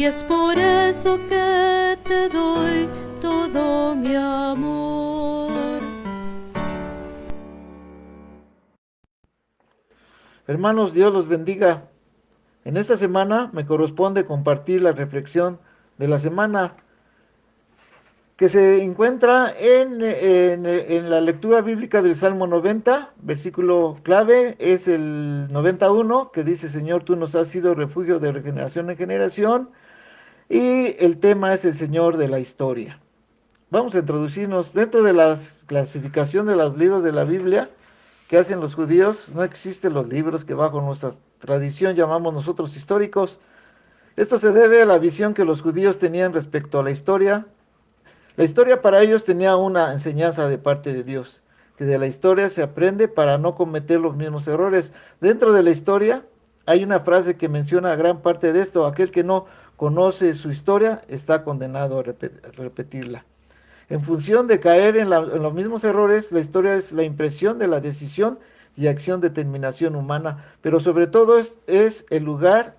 y es por eso que te doy todo mi amor. Hermanos, Dios los bendiga. En esta semana me corresponde compartir la reflexión de la semana que se encuentra en la lectura bíblica del Salmo 90, versículo clave es el 91, que dice: Señor, tú nos has sido refugio de generación en generación, y el tema es el Señor de la historia. Vamos a introducirnos dentro de la clasificación de los libros de la Biblia que hacen los judíos. No existen los libros que bajo nuestra tradición llamamos nosotros históricos. Esto se debe a la visión que los judíos tenían respecto a la historia. La historia para ellos tenía una enseñanza de parte de Dios, que de la historia se aprende para no cometer los mismos errores. Dentro de la historia hay una frase que menciona gran parte de esto: aquel que no conoce su historia está condenado a repetirla. En función de caer en los mismos errores, la historia es la impresión de la decisión y acción determinación humana, pero sobre todo es el lugar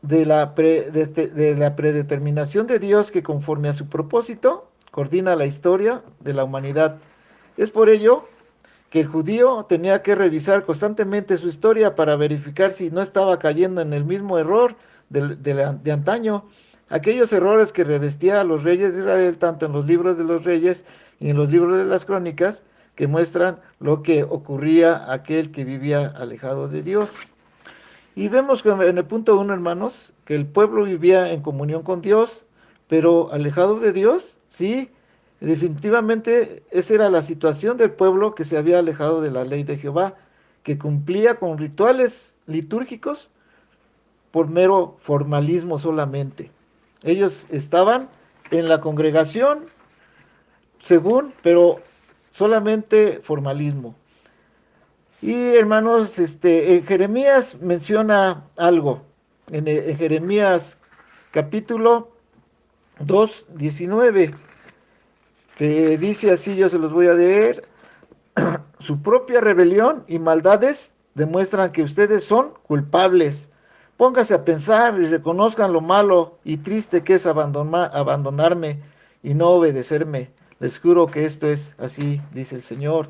de la predeterminación de Dios, que conforme a su propósito coordina la historia de la humanidad. Es por ello que el judío tenía que revisar constantemente su historia para verificar si no estaba cayendo en el mismo error de antaño. Aquellos errores que revestía a los reyes de Israel, tanto en los libros de los reyes y en los libros de las crónicas, que muestran lo que ocurría a aquel que vivía alejado de Dios. Y vemos que en el punto 1, hermanos, que el pueblo vivía en comunión con Dios, pero alejado de Dios. Sí, definitivamente esa era la situación del pueblo que se había alejado de la ley de Jehová, que cumplía con rituales litúrgicos por mero formalismo solamente. Ellos estaban en la congregación, según, pero solamente formalismo. Y hermanos, en Jeremías menciona algo. En Jeremías capítulo 2:19, que dice así, yo se los voy a leer: su propia rebelión y maldades demuestran que ustedes son culpables. Póngase a pensar y reconozcan lo malo y triste que es abandonarme y no obedecerme. Les juro que esto es así, dice el Señor.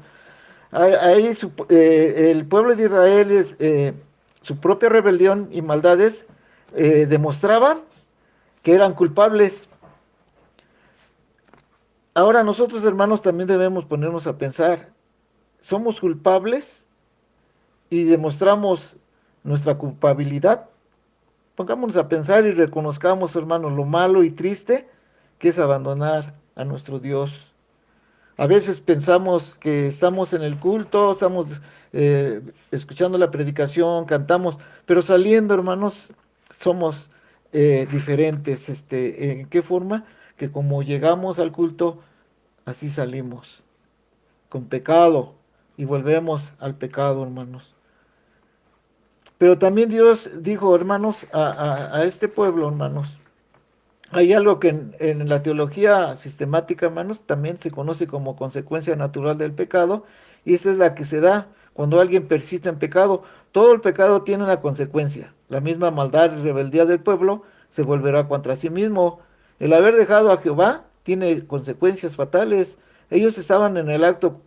Ahí el pueblo de Israel, su propia rebelión y maldades demostraban que eran culpables. Ahora nosotros, hermanos, también debemos ponernos a pensar: ¿somos culpables y demostramos nuestra culpabilidad? Pongámonos a pensar y reconozcamos, hermanos, lo malo y triste que es abandonar a nuestro Dios. A veces pensamos que estamos en el culto, estamos escuchando la predicación, cantamos, pero saliendo, hermanos, somos diferentes. ¿En qué forma? Que como llegamos al culto, así salimos, con pecado, y volvemos al pecado, hermanos. Pero también Dios dijo, hermanos, a este pueblo, hermanos, hay algo que en la teología sistemática, hermanos, también se conoce como consecuencia natural del pecado, y esa es la que se da cuando alguien persiste en pecado. Todo el pecado tiene una consecuencia. La misma maldad y rebeldía del pueblo se volverá contra sí mismo. El haber dejado a Jehová tiene consecuencias fatales. Ellos estaban en el acto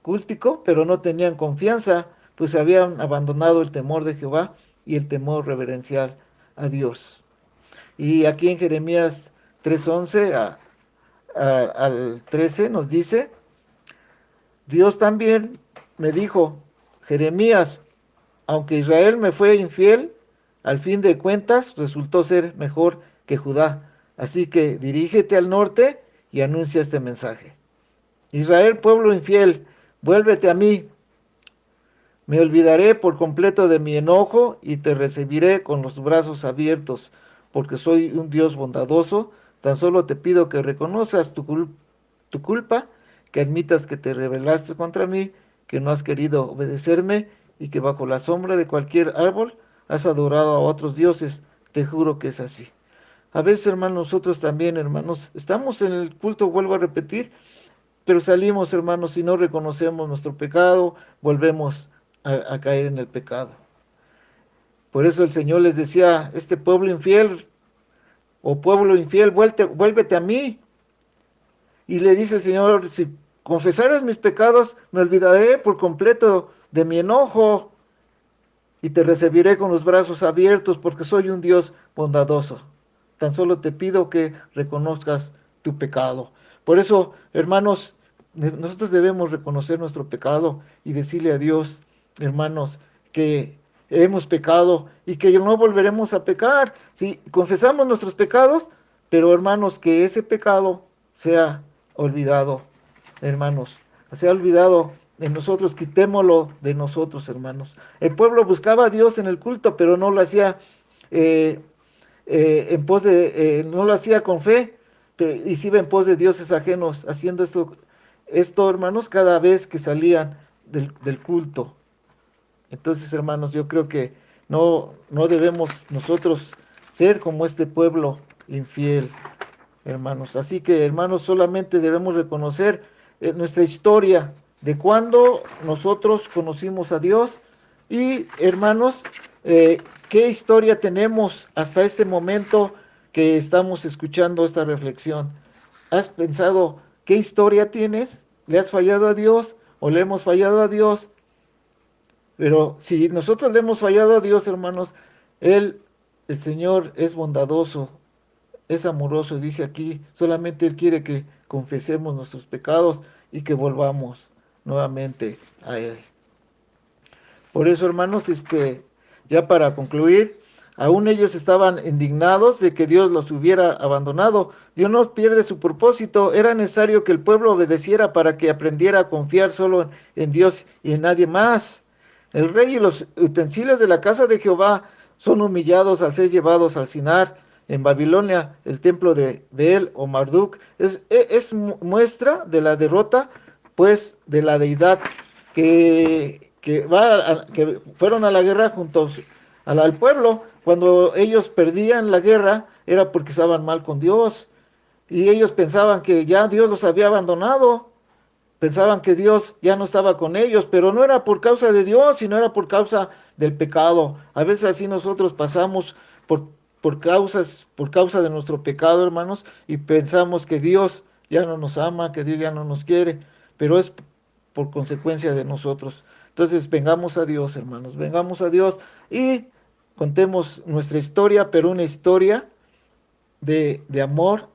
cúltico, pero no tenían confianza, pues habían abandonado el temor de Jehová y el temor reverencial a Dios. Y aquí en Jeremías 3:11 al 13 nos dice: Dios también me dijo, Jeremías, aunque Israel me fue infiel, al fin de cuentas resultó ser mejor que Judá. Así que dirígete al norte y anuncia este mensaje: Israel, pueblo infiel, vuélvete a mí. Me olvidaré por completo de mi enojo y te recibiré con los brazos abiertos, porque soy un Dios bondadoso. Tan solo te pido que reconozcas tu culpa, que admitas que te rebelaste contra mí, que no has querido obedecerme y que bajo la sombra de cualquier árbol has adorado a otros dioses. Te juro que es así. A veces, hermanos, nosotros también, hermanos, estamos en el culto, vuelvo a repetir, pero salimos, hermanos, si no reconocemos nuestro pecado, volvemos a caer en el pecado. Por eso el Señor les decía: este pueblo infiel, o pueblo infiel, vuélvete a mí. Y le dice el Señor, si confesaras mis pecados, me olvidaré por completo de mi enojo y te recibiré con los brazos abiertos porque soy un Dios bondadoso. Tan solo te pido que reconozcas tu pecado. Por eso, hermanos, nosotros debemos reconocer nuestro pecado y decirle a Dios, hermanos, que hemos pecado y que no volveremos a pecar. Si confesamos nuestros pecados, pero hermanos, que ese pecado sea olvidado, hermanos, sea olvidado de nosotros, quitémoslo de nosotros, hermanos. El pueblo buscaba a Dios en el culto, pero no lo hacía eh, no lo hacía con fe, pero, y sí iba en pos de dioses ajenos, haciendo esto, hermanos, cada vez que salían del culto. Entonces, hermanos, yo creo que no debemos nosotros ser como este pueblo infiel, hermanos. Así que, hermanos, solamente debemos reconocer nuestra historia de cuando nosotros conocimos a Dios y, hermanos, qué historia tenemos hasta este momento que estamos escuchando esta reflexión. ¿Has pensado qué historia tienes? ¿Le has fallado a Dios o le hemos fallado a Dios? Pero si nosotros le hemos fallado a Dios, hermanos, el Señor, es bondadoso, es amoroso, dice aquí, solamente Él quiere que confesemos nuestros pecados y que volvamos nuevamente a Él. Por eso, hermanos, ya para concluir, aún ellos estaban indignados de que Dios los hubiera abandonado. Dios no pierde su propósito, era necesario que el pueblo obedeciera para que aprendiera a confiar solo en Dios y en nadie más. El rey y los utensilios de la casa de Jehová son humillados al ser llevados al Sinar. En Babilonia, el templo de Bel o Marduk es muestra de la derrota, pues, de la deidad que fueron a la guerra junto al pueblo. Cuando ellos perdían la guerra, era porque estaban mal con Dios. Y ellos pensaban que ya Dios los había abandonado. Pensaban que Dios ya no estaba con ellos, pero no era por causa de Dios, sino era por causa del pecado. A veces así nosotros pasamos por causa de nuestro pecado, hermanos, y pensamos que Dios ya no nos ama, que Dios ya no nos quiere, pero es por consecuencia de nosotros. Entonces, vengamos a Dios, hermanos, vengamos a Dios y contemos nuestra historia, pero una historia de amor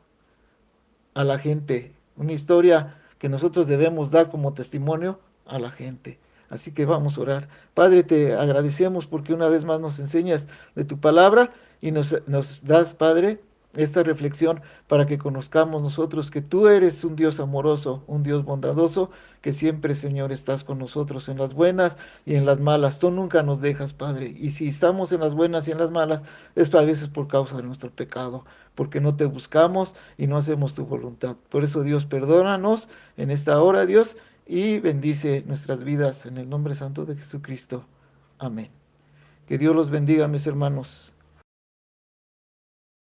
a la gente, una historia que nosotros debemos dar como testimonio a la gente. Así que vamos a orar. Padre, te agradecemos porque una vez más nos enseñas de tu palabra y nos das, Padre, esta reflexión para que conozcamos nosotros que tú eres un Dios amoroso, un Dios bondadoso, que siempre, Señor, estás con nosotros en las buenas y en las malas. Tú nunca nos dejas, Padre. Y si estamos en las buenas y en las malas, es a veces por causa de nuestro pecado, porque no te buscamos y no hacemos tu voluntad. Por eso, Dios, perdónanos en esta hora, Dios, y bendice nuestras vidas en el nombre santo de Jesucristo. Amén. Que Dios los bendiga, mis hermanos.